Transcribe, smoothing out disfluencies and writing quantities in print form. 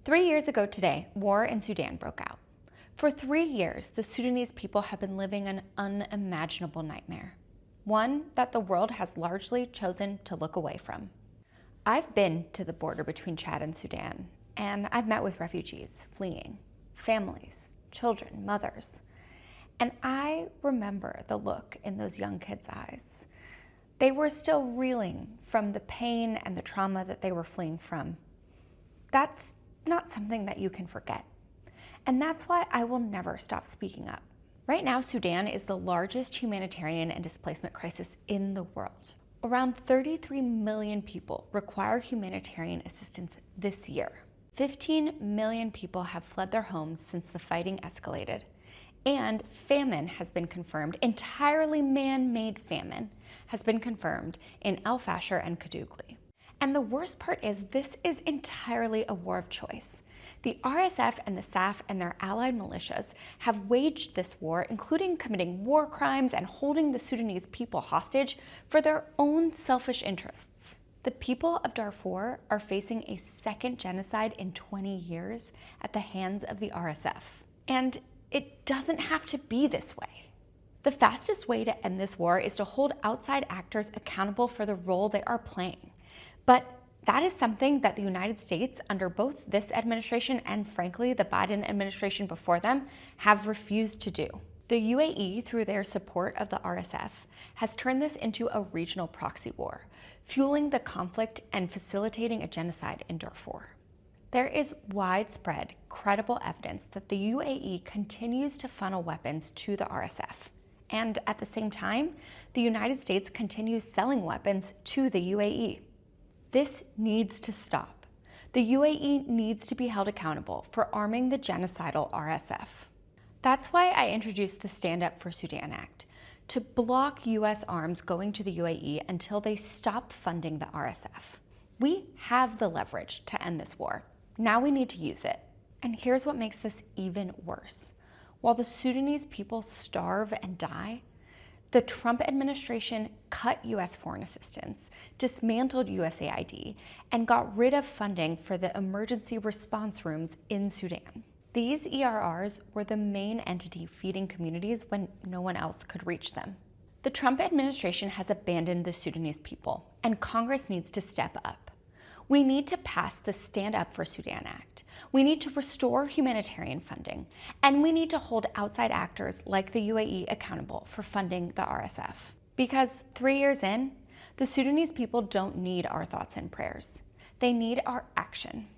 3 years ago today, war in Sudan broke out. For 3 years, the Sudanese people have been living an unimaginable nightmare, one that the world has largely chosen to look away from. I've been to the border between Chad and Sudan, and I've met with refugees fleeing, families, children, mothers, and I remember the look in those young kids' eyes. They were still reeling from the pain and the trauma that they were fleeing from. That's not something that you can forget. And that's why I will never stop speaking up. Right now, Sudan is the largest humanitarian and displacement crisis in the world. Around 33 million people require humanitarian assistance this year. 15 million people have fled their homes since the fighting escalated. And famine has been confirmed, entirely man-made famine, has been confirmed in El Fasher and Kadugli. And the worst part is this is entirely a war of choice. The RSF and the SAF and their allied militias have waged this war, including committing war crimes and holding the Sudanese people hostage for their own selfish interests. The people of Darfur are facing a second genocide in 20 years at the hands of the RSF. And it doesn't have to be this way. The fastest way to end this war is to hold outside actors accountable for the role they are playing. But that is something that the United States, under both this administration and frankly the Biden administration before them, have refused to do. The UAE, through their support of the RSF, has turned this into a regional proxy war, fueling the conflict and facilitating a genocide in Darfur. There is widespread, credible evidence that the UAE continues to funnel weapons to the RSF. And at the same time, the United States continues selling weapons to the UAE. This needs to stop. The UAE needs to be held accountable for arming the genocidal RSF. That's why I introduced the Stand Up for Sudan Act, to block US arms going to the UAE until they stop funding the RSF. We have the leverage to end this war. Now we need to use it. And here's what makes this even worse. While the Sudanese people starve and die, the Trump administration cut US foreign assistance, dismantled USAID, and got rid of funding for the emergency response rooms in Sudan. These ERRs were the main entity feeding communities when no one else could reach them. The Trump administration has abandoned the Sudanese people, and Congress needs to step up. We need to pass the Stand Up for Sudan Act. We need to restore humanitarian funding, and we need to hold outside actors like the UAE accountable for funding the RSF. Because 3 years in, the Sudanese people don't need our thoughts and prayers. They need our action.